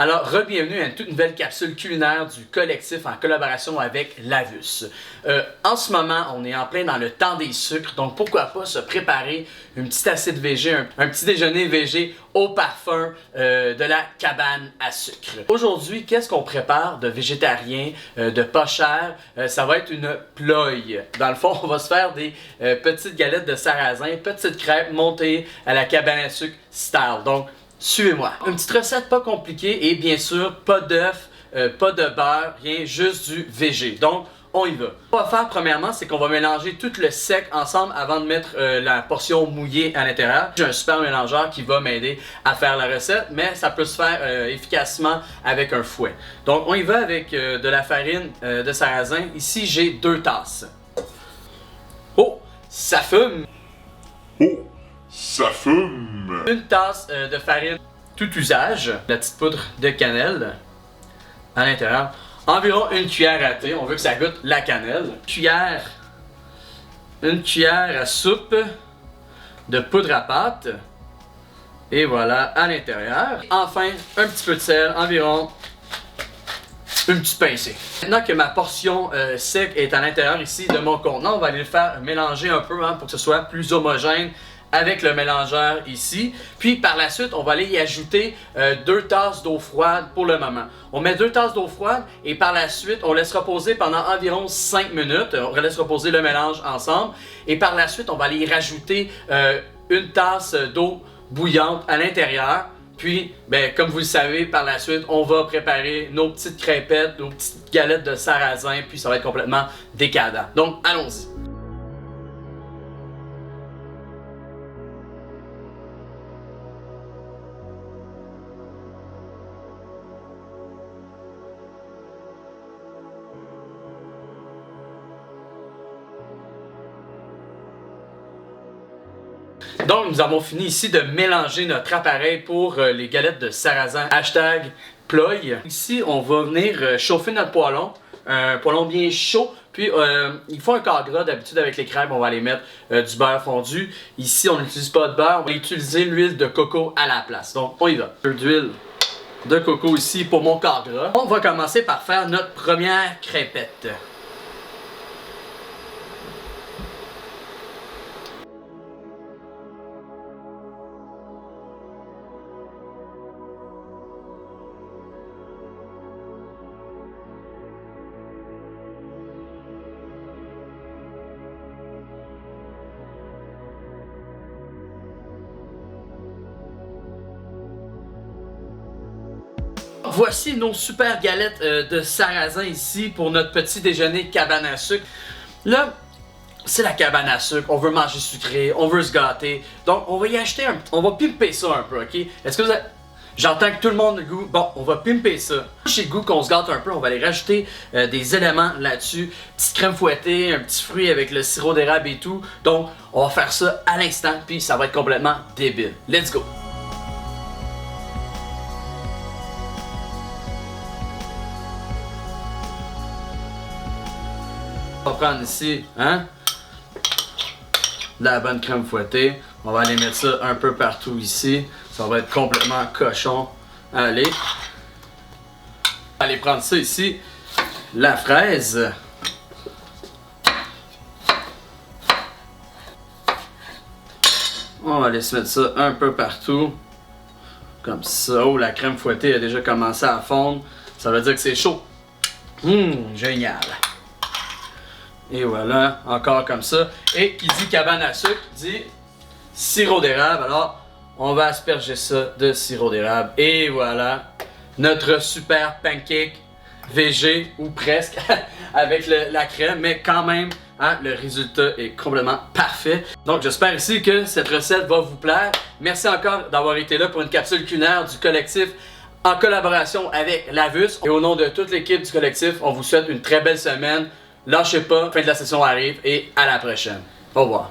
Alors, re-bienvenue à une toute nouvelle capsule culinaire du collectif en collaboration avec Lavus. En ce moment, on est en plein dans le temps des sucres, donc pourquoi pas se préparer une petite assiette végé, un petit déjeuner végé au parfum de la cabane à sucre. Aujourd'hui, qu'est-ce qu'on prépare de végétarien, de pas cher? Ça va être une ploye. Dans le fond, on va se faire des petites galettes de sarrasin, petites crêpes montées à la cabane à sucre style. Donc, suivez-moi. Une petite recette pas compliquée et bien sûr, pas d'œufs, pas de beurre, rien, juste du végé. Donc, on y va. Ce qu'on va faire premièrement, c'est qu'on va mélanger tout le sec ensemble avant de mettre la portion mouillée à l'intérieur. J'ai un super mélangeur qui va m'aider à faire la recette, mais ça peut se faire efficacement avec un fouet. Donc, on y va avec de la farine de sarrasin. Ici, j'ai 2 tasses. Oh, ça fume! Oh, ça fume! Une tasse de farine tout usage, la petite poudre de cannelle à l'intérieur, environ une cuillère à thé, on veut que ça goûte la cannelle, une cuillère à soupe de poudre à pâte, et voilà à l'intérieur. Enfin, un petit peu de sel, environ une petite pincée. Maintenant que ma portion sec est à l'intérieur ici de mon contenant, on va aller le faire mélanger un peu pour que ce soit plus homogène avec le mélangeur ici. Puis par la suite, on va aller y ajouter 2 tasses d'eau froide pour le moment. On met 2 tasses d'eau froide et par la suite, on laisse reposer pendant environ 5 minutes. On laisse reposer le mélange ensemble. Et par la suite, on va aller y rajouter une tasse d'eau bouillante à l'intérieur. Puis, ben, comme vous le savez, par la suite, on va préparer nos petites crêpettes, nos petites galettes de sarrasin. Puis ça va être complètement décadent. Donc, allons-y. Donc, nous avons fini ici de mélanger notre appareil pour les galettes de sarrasin. Hashtag ploye. Ici, on va venir chauffer notre poêlon. Un poêlon bien chaud. Puis, il faut un quart gras. D'habitude, avec les crêpes, on va aller mettre du beurre fondu. Ici, on n'utilise pas de beurre. On va utiliser l'huile de coco à la place. Donc, on y va. Un peu d'huile de coco ici pour mon quart gras. On va commencer par faire notre première crêpette. Voici nos super galettes de sarrasin ici pour notre petit déjeuner cabane à sucre. Là, c'est la cabane à sucre, on veut manger sucré, on veut se gâter. Donc, on va y acheter on va pimper ça un peu, ok? Est-ce que vous avez... J'entends que tout le monde a le goût. Bon, on va pimper ça. Chez le goût qu'on se gâte un peu, on va aller rajouter des éléments là-dessus. Petite crème fouettée, un petit fruit avec le sirop d'érable et tout. Donc, on va faire ça à l'instant, puis ça va être complètement débile. Let's go! On va prendre ici, de la bonne crème fouettée. On va aller mettre ça un peu partout ici. Ça va être complètement cochon. Allez. Allez prendre ça ici. La fraise. On va aller se mettre ça un peu partout. Comme ça. Oh, la crème fouettée a déjà commencé à fondre. Ça veut dire que c'est chaud. Génial. Et voilà, encore comme ça. Et qui dit cabane à sucre, dit sirop d'érable. Alors, on va asperger ça de sirop d'érable. Et voilà, notre super pancake végé, ou presque, avec la crème. Mais quand même, le résultat est complètement parfait. Donc, j'espère ici que cette recette va vous plaire. Merci encore d'avoir été là pour une capsule culinaire du collectif en collaboration avec Lavus. Et au nom de toute l'équipe du collectif, on vous souhaite une très belle semaine. Lâchez pas, fin de la session arrive et à la prochaine. Au revoir.